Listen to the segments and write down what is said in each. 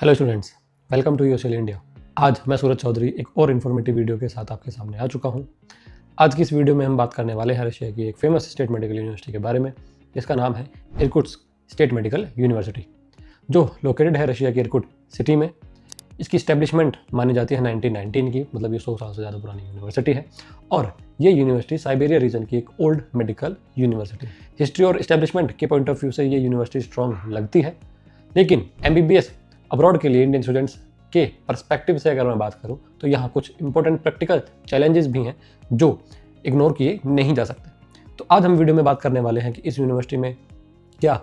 Hello students, welcome to USL India. आज मैं सूरज चौधरी एक और इन्फॉर्मेटिव वीडियो के साथ आपके सामने आ चुका हूं। आज की इस वीडियो में हम बात करने वाले हैं रशिया की एक फेमस स्टेट मेडिकल यूनिवर्सिटी के बारे में, जिसका नाम है इरकुट्स्क स्टेट मेडिकल यूनिवर्सिटी, जो लोकेटेड है रशिया के इरकुट सिटी में। इसकी स्टैब्लिशमेंट मानी जाती है 1919 की, मतलब ये 100 साल से ज़्यादा पुरानी यूनिवर्सिटी है। और ये यूनिवर्सिटी साइबेरिया रीजन की एक ओल्ड मेडिकल यूनिवर्सिटी है। हिस्ट्री और इस्टेब्लिशमेंट के पॉइंट ऑफ व्यू से ये यूनिवर्सिटी स्ट्रॉन्ग लगती है, लेकिन MBBS अब्रॉड के लिए इंडियन स्टूडेंट्स के पर्सपेक्टिव से अगर मैं बात करूं तो यहाँ कुछ इंपॉर्टेंट प्रैक्टिकल चैलेंजेस भी हैं जो इग्नोर किए नहीं जा सकते। तो आज हम वीडियो में बात करने वाले हैं कि इस यूनिवर्सिटी में क्या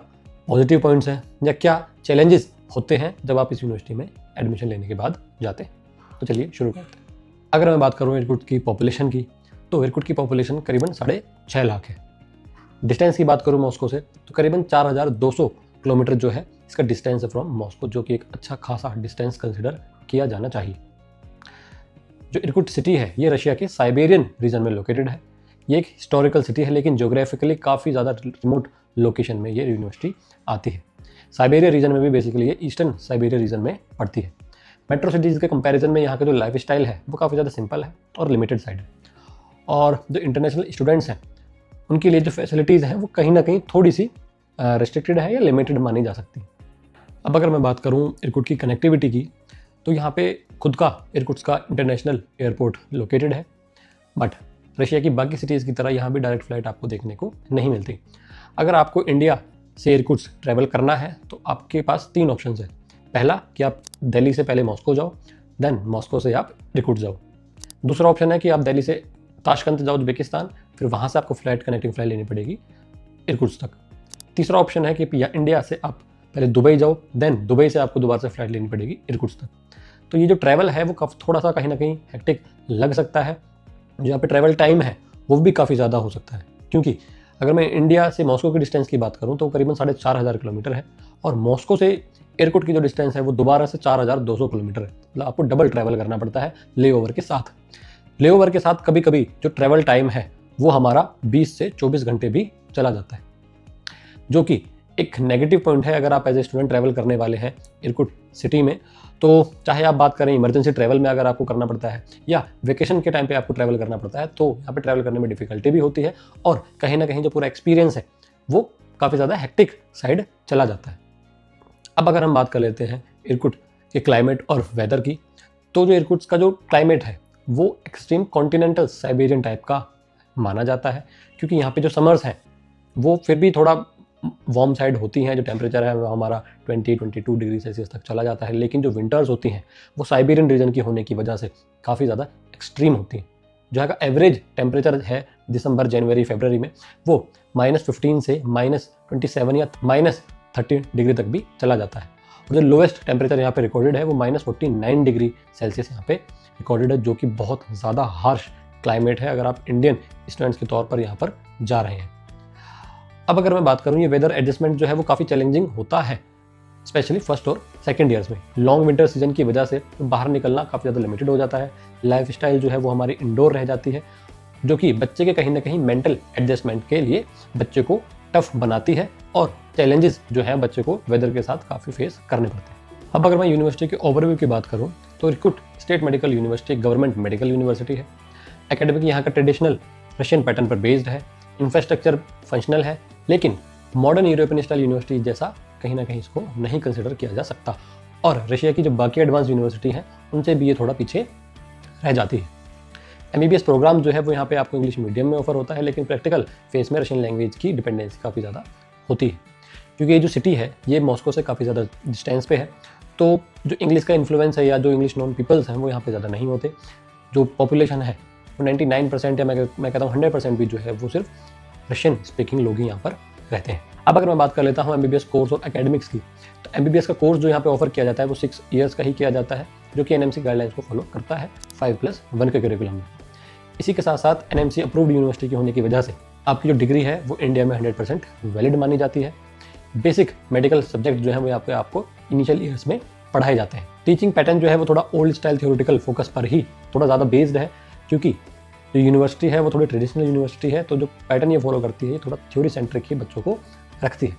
पॉजिटिव पॉइंट्स हैं या क्या चैलेंजेस होते हैं जब आप इस यूनिवर्सिटी में एडमिशन लेने के बाद जाते हैं। तो चलिए शुरू करते हैं। अगर मैं बात करूँ इरकुट की पॉपुलेशन की, तो इरकुट की पॉपुलेशन करीबन 6.5 लाख है। डिस्टेंस की बात करूँ मॉस्को से तो करीबन 4200 किलोमीटर जो है इसका डिस्टेंस है फ्रॉम मॉस्को, जो कि एक अच्छा खासा डिस्टेंस कंसिडर किया जाना चाहिए। जो इरकुट सिटी है ये रशिया के साइबेरियन रीजन में लोकेटेड है। ये एक हिस्टोरिकल सिटी है, लेकिन ज्योग्राफिकली काफ़ी ज़्यादा रिमोट लोकेशन में ये यूनिवर्सिटी आती है। साइबेरिया रीजन में भी बेसिकली ये ईस्टर्न साइबेरिया रीजन में पड़ती है। मेट्रो सिटीज़ के कंपैरिजन में यहाँ का जो लाइफ स्टाइल है वो काफ़ी ज़्यादा सिंपल है और लिमिटेड साइड है। और जो इंटरनेशनल स्टूडेंट्स हैं उनके लिए जो फैसिलिटीज़ हैं वो कहीं ना कहीं थोड़ी सी रिस्ट्रिक्टेड है या लिमिटेड मानी जा सकती है। अब अगर मैं बात करूं इरकुट की कनेक्टिविटी की, तो यहाँ पे खुद का इरकुट्स्क का इंटरनेशनल एयरपोर्ट लोकेटेड है, बट रशिया की बाकी सिटीज़ की तरह यहाँ भी डायरेक्ट फ्लाइट आपको देखने को नहीं मिलती। अगर आपको इंडिया से इरकुट्स्क ट्रैवल करना है तो आपके पास 3 ऑप्शन है। पहला कि आप दिल्ली से पहले मॉस्को जाओ, देन मॉस्को से आप इरकुट्स्क जाओ। दूसरा ऑप्शन है कि आप दिल्ली से ताशकंद जाओ उज्बेकिस्तान, फिर वहाँ से आपको कनेक्टिंग फ्लाइट लेनी पड़ेगी इरकुट्स्क तक। तीसरा ऑप्शन है कि इंडिया से आप पहले दुबई जाओ, देन दुबई से आपको दोबारा से फ्लाइट लेनी पड़ेगी इरकुट्स्क तक। तो ये जो ट्रैवल है वो थोड़ा सा कहीं ना कहीं हेक्टिक लग सकता है। जो यहाँ पे ट्रैवल टाइम है वो भी काफ़ी ज़्यादा हो सकता है, क्योंकि अगर मैं इंडिया से मॉस्को की डिस्टेंस की बात करूँ तो करीबन 4500 किलोमीटर है, और मॉस्को से एयरपोर्ट की जो डिस्टेंस है वो दोबारा से 4200 किलोमीटर है। मतलब आपको डबल ट्रैवल करना पड़ता है लेओवर के साथ। लेओवर के साथ कभी कभी जो ट्रैवल टाइम है वो हमारा 20 से 24 घंटे भी चला जाता है, जो कि एक नेगेटिव पॉइंट है अगर आप एज ए स्टूडेंट ट्रैवल करने वाले हैं इरकुट सिटी में। तो चाहे आप बात करें इमरजेंसी ट्रैवल में अगर आपको करना पड़ता है या वेकेशन के टाइम पे आपको ट्रैवल करना पड़ता है, तो यहाँ पे ट्रैवल करने में डिफिकल्टी भी होती है, और कहीं ना कहीं जो पूरा एक्सपीरियंस है वो काफ़ी ज़्यादा हेक्टिक साइड चला जाता है। अब अगर हम बात कर लेते हैं इरकुट के क्लाइमेट और वेदर की, तो जो इरकुट का जो क्लाइमेट है वो एक्सट्रीम कॉन्टिनेंटल साइबेरियन टाइप का माना जाता है, क्योंकि यहाँ पे जो समर्स हैं वो फिर भी थोड़ा वार्म साइड होती हैं। जो टेम्परेचर है वो हमारा 20-22 डिग्री सेल्सियस तक चला जाता है, लेकिन जो विंटर्स होती हैं वो साइबेरियन रीजन की होने की वजह से काफ़ी ज़्यादा एक्सट्रीम होती हैं। जहाँ का एवरेज टेम्परेचर है दिसंबर, जनवरी, फरवरी में वो -15 से -27 या -30 डिग्री तक भी चला जाता है। और जो लोएस्ट टेम्परेचर यहाँ पे रिकॉर्डेड है वो -49 डिग्री सेल्सियस यहाँ पे रिकॉर्डेड है, जो कि बहुत ज़्यादा हार्श क्लाइमेट है अगर आप इंडियन स्टूडेंट्स के तौर पर यहाँ पर जा रहे हैं। अब अगर मैं बात करूँ, ये वेदर एडजस्टमेंट जो है वो काफ़ी चैलेंजिंग होता है, स्पेशली फर्स्ट और सेकंड ईयर्स में। लॉन्ग विंटर सीजन की वजह से बाहर निकलना काफ़ी ज़्यादा लिमिटेड हो जाता है। लाइफ स्टाइल जो है वो हमारी इंडोर रह जाती है, जो कि बच्चे के कहीं ना कहीं मेंटल एडजस्टमेंट के लिए बच्चे को टफ बनाती है, और चैलेंजेस जो है बच्चे को वेदर के साथ काफ़ी फेस करने पड़ते हैं। अब अगर मैं यूनिवर्सिटी के ओवरव्यू की बात करूँ तो Irkut state medical university government medical university है। एकेडमिक यहाँ का ट्रेडिशनल रशियन पैटर्न पर बेस्ड है। इंफ्रास्ट्रक्चर फंक्शनल है, लेकिन मॉडर्न यूरोपियन स्टाइल यूनिवर्सिटी जैसा कहीं ना कहीं इसको नहीं कंसिडर किया जा सकता। और रशिया की जो बाकी एडवांस यूनिवर्सिटी हैं उनसे भी ये थोड़ा पीछे रह जाती है। MBBS प्रोग्राम जो है वो यहाँ पे आपको इंग्लिश मीडियम में ऑफर होता है, लेकिन प्रैक्टिकल फेस में रशियन लैंग्वेज की डिपेंडेंसी काफ़ी ज़्यादा होती है, क्योंकि ये जो सिटी है ये मॉस्को से काफ़ी ज़्यादा डिस्टेंस पे है। तो जो इंग्लिश का इन्फ्लुएंस है या जो इंग्लिश नॉन पीपल्स हैं वो यहाँ पे ज़्यादा नहीं होते। जो पॉपुलेशन है वो 99% या मैं कहता हूँ 100% भी जो है वो सिर्फ रशियन स्पीकिंग लोग ही यहाँ पर रहते हैं। अब अगर मैं बात कर लेता हूँ MBBS कोर्स और एकेडमिक्स की, तो MBBS का कोर्स जो यहाँ पे ऑफर किया जाता है वो 6 ईयर्स का ही किया जाता है, जो कि NMC गाइडलाइंस को फॉलो करता है 5+1 के करिकुलम में। इसी के साथ साथ NMC अप्रूव्ड यूनिवर्सिटी की होने की वजह से आपकी जो डिग्री है वो इंडिया में 100% वैलिड मानी जाती है। बेसिक मेडिकल सब्जेक्ट जो है वो यहाँ पे आपको इनिशियल ईयर्स में पढ़ाए जाते हैं। टीचिंग पैटर्न जो है वो थोड़ा ओल्ड स्टाइल थ्योरेटिकल फोकस पर ही थोड़ा ज़्यादा बेस्ड है, क्योंकि जो यूनिवर्सिटी है वो थोड़ी ट्रेडिशनल यूनिवर्सिटी है, तो जो पैटर्न ये फॉलो करती है ये थोड़ा थ्योरी सेंट्रिक ही बच्चों को रखती है।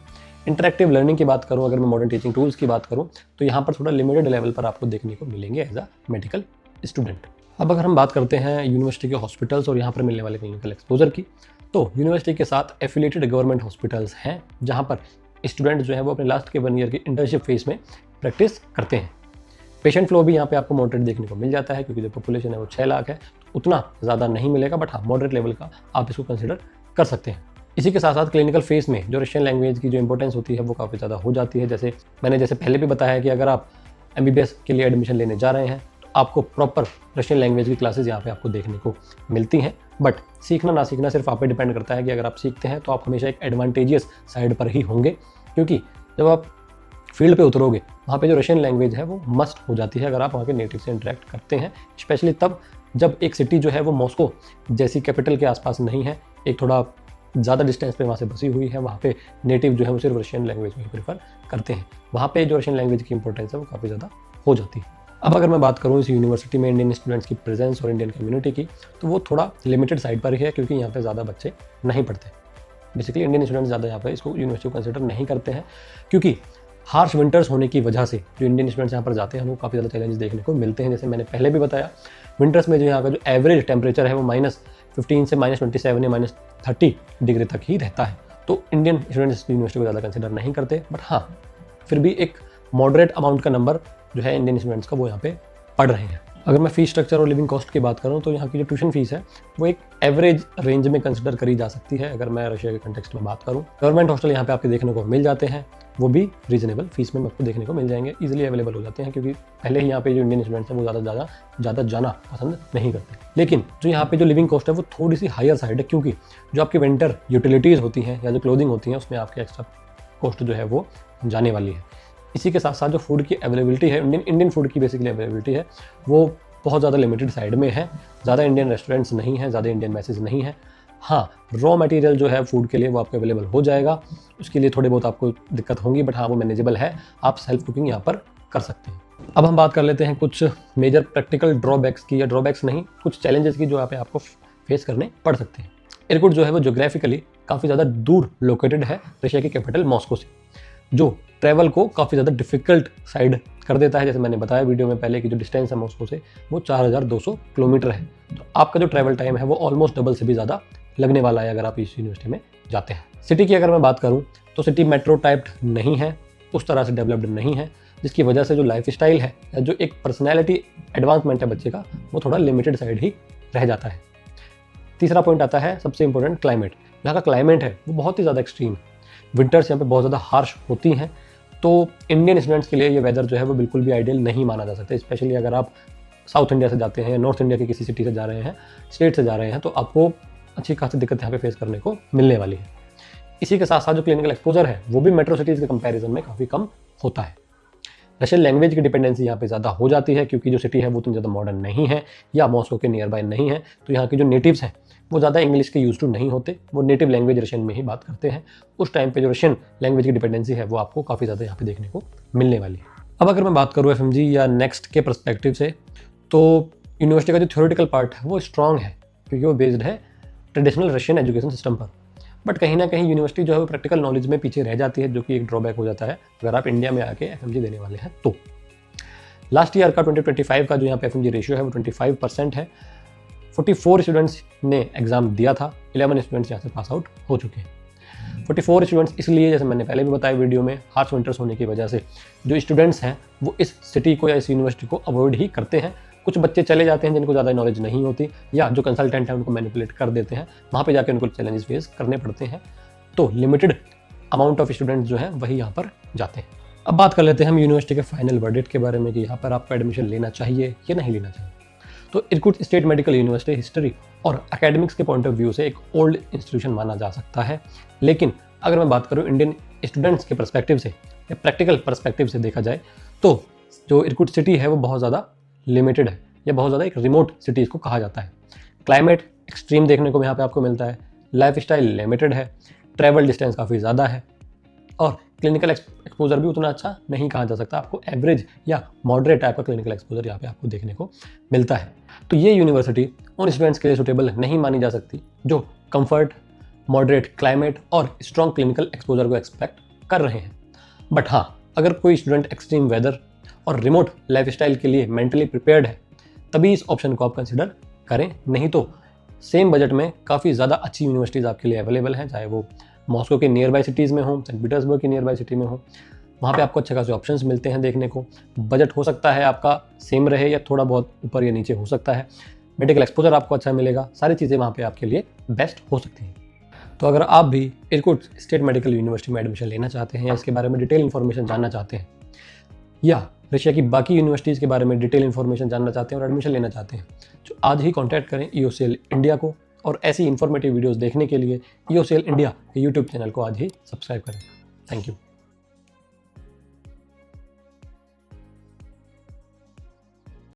इंटरेक्टिव लर्निंग की बात करूँ, अगर मैं मॉडर्न टीचिंग टूल्स की बात करूँ, तो यहाँ पर थोड़ा लिमिटेड लेवल पर आपको देखने को मिलेंगे एज अ मेडिकल स्टूडेंट। अब अगर हम बात करते हैं यूनिवर्सिटी के हॉस्पिटल्स और यहाँ पर मिलने वाले क्लिनिकल एक्सपोजर की, तो यूनिवर्सिटी के साथ एफिलिएटेड गवर्नमेंट हॉस्पिटल्स हैं जहाँ पर स्टूडेंट जो है वो अपने लास्ट के 1 ईयर की इंटर्नशिप फेज में प्रैक्टिस करते हैं। पेशेंट फ्लो भी यहाँ पे आपको मॉडरेट देखने को मिल जाता है, क्योंकि जो पॉपुलेशन है वो 6 लाख है, तो उतना ज़्यादा नहीं मिलेगा, बट हाँ मॉडरेट लेवल का आप इसको कंसिडर कर सकते हैं। इसी के साथ साथ क्लिनिकल फेज में जो रशियन लैंग्वेज की जो इंपॉर्टेंस होती है वो काफ़ी ज़्यादा हो जाती है। जैसे मैंने पहले भी बताया कि अगर आप MBBS के लिए एडमिशन लेने जा रहे हैं तो आपको प्रॉपर रशियन लैंग्वेज की क्लासेज यहाँ पे आपको देखने को मिलती हैं। बट सीखना ना सीखना सिर्फ आप पे डिपेंड करता है कि अगर आप सीखते हैं तो आप हमेशा एक एडवांटेजियस साइड पर ही होंगे, क्योंकि जब आप फील्ड पे उतरोगे वहाँ पे जो रशियन लैंग्वेज है वो मस्ट हो जाती है अगर आप वहाँ के नेटिव से इंटरेक्ट करते हैं, स्पेशली तब जब एक सिटी जो है वो मॉस्को जैसी कैपिटल के आसपास नहीं है, एक थोड़ा ज़्यादा डिस्टेंस पे वहाँ से बसी हुई है। वहाँ पे नेटिव जो है वो सिर्फ रशियन लैंग्वेज में ही प्रेफर करते हैं। वहाँ पे जो रशियन लैंग्वेज की इंपॉर्टेंस है वो काफ़ी ज़्यादा हो जाती है। अब अगर मैं बात करूँ इस यूनिवर्सिटी में इंडियन स्टूडेंट्स की प्रेजेंस और इंडियन कम्युनिटी की, तो वो थोड़ा लिमिटेड साइड पर ही है, क्योंकि यहाँ पे ज़्यादा बच्चे नहीं पढ़ते। बेसिकली इंडियन स्टूडेंट्स ज़्यादा यहाँ पे इसको यूनिवर्सिटी को कंसिडर नहीं करते हैं, क्योंकि हार्श विंटर्स होने की वजह से जो इंडियन स्टूडेंट्स यहाँ पर जाते हैं वो काफ़ी ज़्यादा चैलेंजेस देखने को मिलते हैं। जैसे मैंने पहले भी बताया, विंटर्स में जो यहाँ का जो एवरेज टेम्परेचर है वो -15 से -27 या -30 डिग्री तक ही रहता है। तो इंडियन स्टूडेंट्स यूनिवर्सिटी को ज़्यादा कंसिडर नहीं करते, बट हाँ फिर भी एक मॉडरेट अमाउंट का नंबर जो है इंडियन स्टूडेंट्स का वो यहाँ पे पढ़ रहे हैं। अगर मैं फीस स्ट्रक्चर और लिविंग कॉस्ट की बात करूँ तो यहाँ की जो ट्यूशन फीस है वो एक एवरेज रेंज में कंसिडर करी जा सकती है। अगर मैं रशिया के कंटेक्स्ट में बात करूँ, गवर्नमेंट हॉस्टल यहाँ पे आपके देखने को मिल जाते हैं, वो भी रीजनेबल फीस में आपको देखने को मिल जाएंगे, इजीली अवेलेबल हो जाते हैं, क्योंकि पहले ही यहाँ पे जो इंडियन स्टूडेंट्स हैं वो ज़्यादा जाना पसंद नहीं करते। लेकिन जो यहाँ पे जो लिविंग कॉस्ट है वो थोड़ी सी हायर साइड है, क्योंकि जो आपकी विंटर यूटिलिटीज़ होती हैं या जो क्लोथिंग होती हैं उसमें आपके एक्स्ट्रा कॉस्ट जो है वो जाने वाली है। इसी के साथ साथ जो फूड की अवेलेबिलिटी है, इंडियन फूड की बेसिकली अवेलेबिलिटी है, वो बहुत ज़्यादा लिमिटेड साइड में है। ज़्यादा इंडियन रेस्टोरेंट्स नहीं हैं, ज़्यादा इंडियन मैसेज नहीं है। हाँ, रॉ मटेरियल जो है फूड के लिए वो आपको अवेलेबल हो जाएगा, उसके लिए थोड़ी बहुत आपको दिक्कत होंगी, बट हाँ वो मैनेजेबल है, आप सेल्फ कुकिंग यहाँ पर कर सकते हैं। अब हम बात कर लेते हैं कुछ मेजर प्रैक्टिकल ड्रॉबैक्स की, या ड्रॉबैक्स नहीं, कुछ चैलेंजेस की जो यहाँ पे आपको फेस करने पड़ सकते हैं। इरकुट जो है वो जोग्राफिकली काफ़ी ज़्यादा दूर लोकेटेड है रशिया की कैपिटल मॉस्को से, जो ट्रैवल को काफ़ी ज़्यादा डिफिकल्ट साइड कर देता है। जैसे मैंने बताया वीडियो में पहले कि जो डिस्टेंस है मॉस्को से वो 4200 किलोमीटर है, तो आपका जो ट्रैवल टाइम है वो ऑलमोस्ट डबल से भी ज़्यादा लगने वाला है अगर आप इस यूनिवर्सिटी में जाते हैं। सिटी की अगर मैं बात करूँ तो सिटी मेट्रो टाइप्ड नहीं है, उस तरह से डेवलप्ड नहीं है, जिसकी वजह से जो लाइफ स्टाइल है या जो एक पर्सनैलिटी एडवांसमेंट है बच्चे का वो थोड़ा लिमिटेड साइड ही रह जाता है। तीसरा पॉइंट आता है सबसे इंपॉर्टेंट, क्लाइमेट। यहाँ का क्लाइमेट है वो बहुत ही ज़्यादा एक्सट्रीम, विंटर्स यहाँ पे बहुत ज़्यादा हार्श होती हैं, तो इंडियन स्टूडेंट्स के लिए ये वेदर जो है वो बिल्कुल भी आइडियल नहीं माना जा सकता। स्पेशली अगर आप साउथ इंडिया से जाते हैं या नॉर्थ इंडिया की किसी सिटी से जा रहे हैं, स्टेट से जा रहे हैं, तो आपको अच्छी खासी दिक्कत यहाँ पे फेस करने को मिलने वाली है। इसी के साथ साथ जो क्लिनिकल एक्सपोजर है वो भी मेट्रो सिटीज़ के कंपैरिजन में काफ़ी कम होता है। रशियन लैंग्वेज की डिपेंडेंसी यहाँ पे ज़्यादा हो जाती है, क्योंकि जो सिटी है वो उतनी ज़्यादा मॉडर्न नहीं है या मॉस्को के नियर बाय नहीं है, तो यहाँ के जो नेटिव्स हैं वो ज़्यादा इंग्लिश के यूज टू नहीं होते, वो नेटिव लैंग्वेज रशियन में ही बात करते हैं। उस टाइम पे जो रशियन लैंग्वेज की डिपेंडेंसी है वो आपको काफ़ी ज़्यादा यहाँ पे देखने को मिलने वाली है। अब अगर मैं बात करूँ FMG या नेक्स्ट के परस्पेक्टिव से, तो यूनिवर्सिटी का जो थ्योरेटिकल पार्ट है वो स्ट्रॉन्ग है, क्योंकि वो बेस्ड है ट्रेडिशनल रशियन एजुकेशन सिस्टम पर। बट कहीं ना कहीं यूनिवर्सिटी जो है वो प्रैक्टिकल नॉलेज में पीछे रह जाती है, जो कि एक ड्रॉबैक हो जाता है अगर आप इंडिया में आके FMG देने वाले हैं। तो लास्ट ईयर का 2025 का जो यहाँ पे FMG रेशियो है वो 25% है। 44 स्टूडेंट्स ने एग्ज़ाम दिया था, 11 स्टूडेंट्स यहाँ से पास आउट हो चुके हैं। 44 स्टूडेंट्स इसलिए, जैसे मैंने पहले भी बताया वीडियो में, हार्श विंटर्स होने की वजह से जो स्टूडेंट्स हैं वो इस सिटी को या इस यूनिवर्सिटी को अवॉइड ही करते हैं। कुछ बच्चे चले जाते हैं जिनको ज़्यादा नॉलेज नहीं होती, या जो कंसल्टेंट हैं उनको मैनिपुलेट कर देते हैं, वहाँ पे जाके उनको चैलेंजेस फेस करने पड़ते हैं। तो लिमिटेड अमाउंट ऑफ स्टूडेंट्स जो हैं वही यहाँ पर जाते हैं। अब बात कर लेते हैं हम यूनिवर्सिटी के फाइनल वर्डिक्ट के बारे में कि यहाँ पर आपको एडमिशन लेना चाहिए या नहीं लेना चाहिए। तो Irkut state medical university history और एकेडमिक्स के पॉइंट ऑफ व्यू से एक ओल्ड इंस्टीट्यूशन माना जा सकता है, लेकिन अगर मैं बात करूँ इंडियन स्टूडेंट्स के पर्सपेक्टिव से या प्रैक्टिकल पर्सपेक्टिव से देखा जाए, तो जो इरकुट सिटी है वो बहुत ज़्यादा लिमिटेड है, या बहुत ज़्यादा एक रिमोट सिटी इसको कहा जाता है। क्लाइमेट एक्सट्रीम देखने को यहाँ पे आपको मिलता है, लाइफ स्टाइल लिमिटेड है, ट्रैवल डिस्टेंस काफ़ी ज़्यादा है, और क्लिनिकल एक्सपोजर भी उतना अच्छा नहीं कहा जा सकता। आपको एवरेज या मॉडरेट टाइप का क्लिनिकल एक्सपोजर यहाँ पे आपको देखने को मिलता है। तो ये यूनिवर्सिटी उन स्टूडेंट्स के लिए सूटेबल नहीं मानी जा सकती जो कंफर्ट, मॉडरेट क्लाइमेट और स्ट्रॉन्ग क्लिनिकल एक्सपोजर को एक्सपेक्ट कर रहे हैं। बट हाँ, अगर कोई स्टूडेंट एक्सट्रीम वेदर और रिमोट लाइफस्टाइल के लिए मेंटली प्रिपेयर्ड है तभी इस ऑप्शन को आप कंसिडर करें, नहीं तो सेम बजट में काफ़ी ज़्यादा अच्छी यूनिवर्सिटीज़ आपके लिए अवेलेबल हैं, चाहे वो मॉस्को के नियर बाई सिटीज़ में हो, सेंट पीटर्सबर्ग की नियर बाई सिटी में हो। वहाँ पे आपको अच्छे खासे ऑप्शंस मिलते हैं देखने को। बजट हो सकता है आपका सेम रहे या थोड़ा बहुत ऊपर या नीचे हो सकता है। मेडिकल एक्सपोजर आपको अच्छा मिलेगा, सारी चीज़ें वहाँ पे आपके लिए बेस्ट हो सकती हैं। तो अगर आप भी इरकुट स्टेट मेडिकल यूनिवर्सिटी में एडमिशन लेना चाहते हैं या इसके बारे में डिटेल इन्फॉर्मेशन जानना चाहते हैं, या रशिया की बाकी यूनिवर्सिटीज़ के बारे में डिटेल इन्फॉर्मेशन जानना चाहते हैं और एडमिशन लेना चाहते हैं, तो आज ही कॉन्टैक्ट करें EOCL इंडिया को, और ऐसी इन्फॉर्मेटिव वीडियोज़ देखने के लिए EOCL इंडिया के यूट्यूब चैनल को आज ही सब्सक्राइब करें। Thank you.